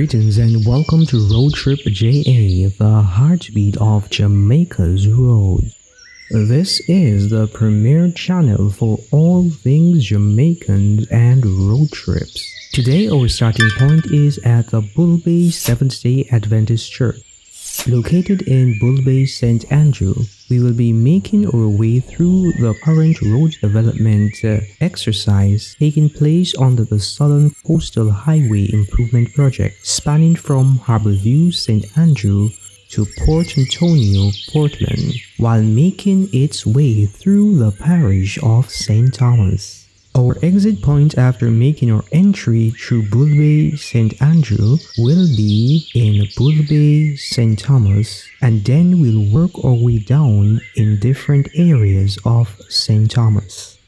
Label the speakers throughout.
Speaker 1: Greetings and welcome to RoadTripja, the heartbeat of Jamaica's roads. This is the premier channel for all things Jamaican and road trips. Today our starting point is at the Bull Bay Seventh-day Adventist Church. Located in Bull Bay, St. Andrew, we will be making our way through the current road development exercise taking place under the Southern Coastal Highway Improvement Project, spanning from Harborview, St. Andrew to Port Antonio, Portland, while making its way through the parish of St. Thomas. Our exit point after making our entry through Bull Bay, St. Andrew will be in Bull Bay, St. Thomas, and then we'll work our way down in different areas of St. Thomas.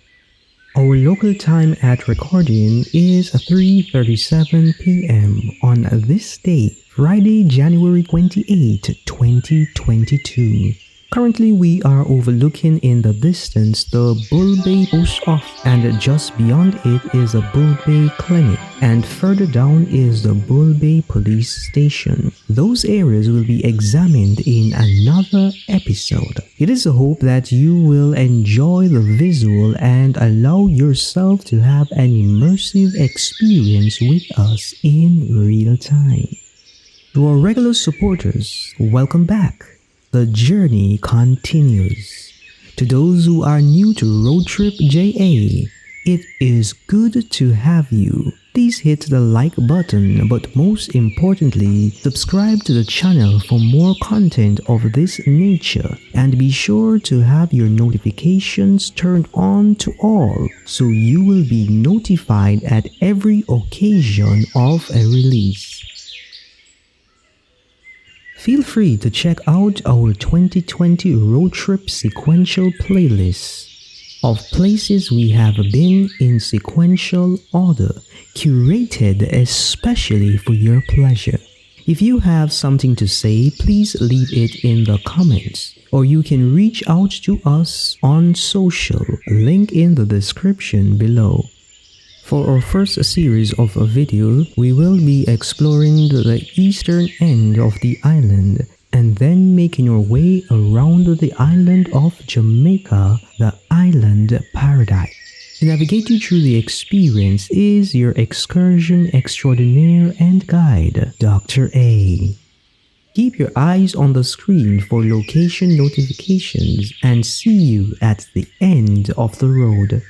Speaker 1: Our local time at recording is 3:37 p.m. on this day, Friday, January 28, 2022. Currently, we are overlooking in the distance the Bull Bay Post Office, and just beyond it is a Bull Bay Clinic, and further down is the Bull Bay Police Station. Those areas will be examined in another episode. It is a hope that you will enjoy the visual and allow yourself to have an immersive experience with us in real time. To our regular supporters, welcome back. The journey continues. To those who are new to RoadTripja, it is good to have you. Please hit the like button, but most importantly, subscribe to the channel for more content of this nature, and be sure to have your notifications turned on to all so you will be notified at every occasion of a release. Feel free to check out our 2020 road trip sequential playlist of places we have been in sequential order, curated especially for your pleasure. If you have something to say, please leave it in the comments, or you can reach out to us on social, link in the description below. For our first series of a video, we will be exploring the eastern end of the island and then making our way around the island of Jamaica, the island paradise. To navigate you through the experience is your excursion extraordinaire and guide, Dr. A. Keep your eyes on the screen for location notifications and see you at the end of the road.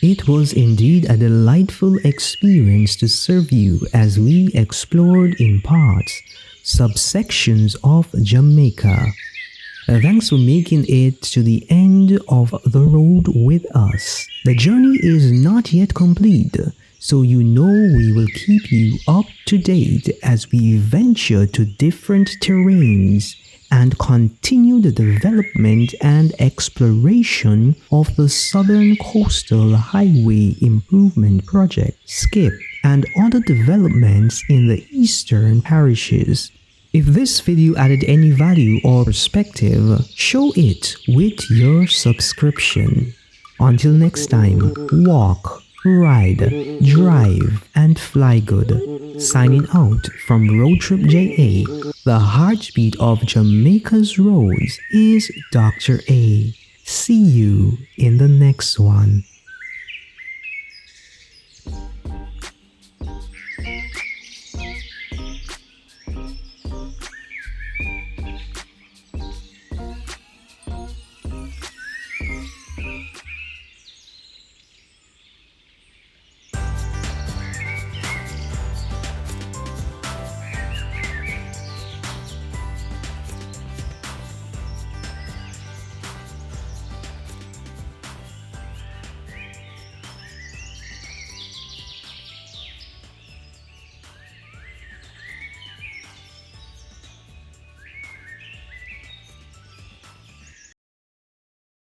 Speaker 1: It was indeed a delightful experience to serve you as we explored in parts, subsections of Jamaica. Thanks for making it to the end of the road with us. The journey is not yet complete, so you know we will keep you up to date as we venture to different terrains and continue the development and exploration of the Southern Coastal Highway Improvement Project, SKIP, and other developments in the eastern parishes. If this video added any value or perspective, show it with your subscription. Until next time, walk, ride, drive, and fly good. Signing out from RoadTripja, the heartbeat of Jamaica's roads is Dr. A. See you in the next one.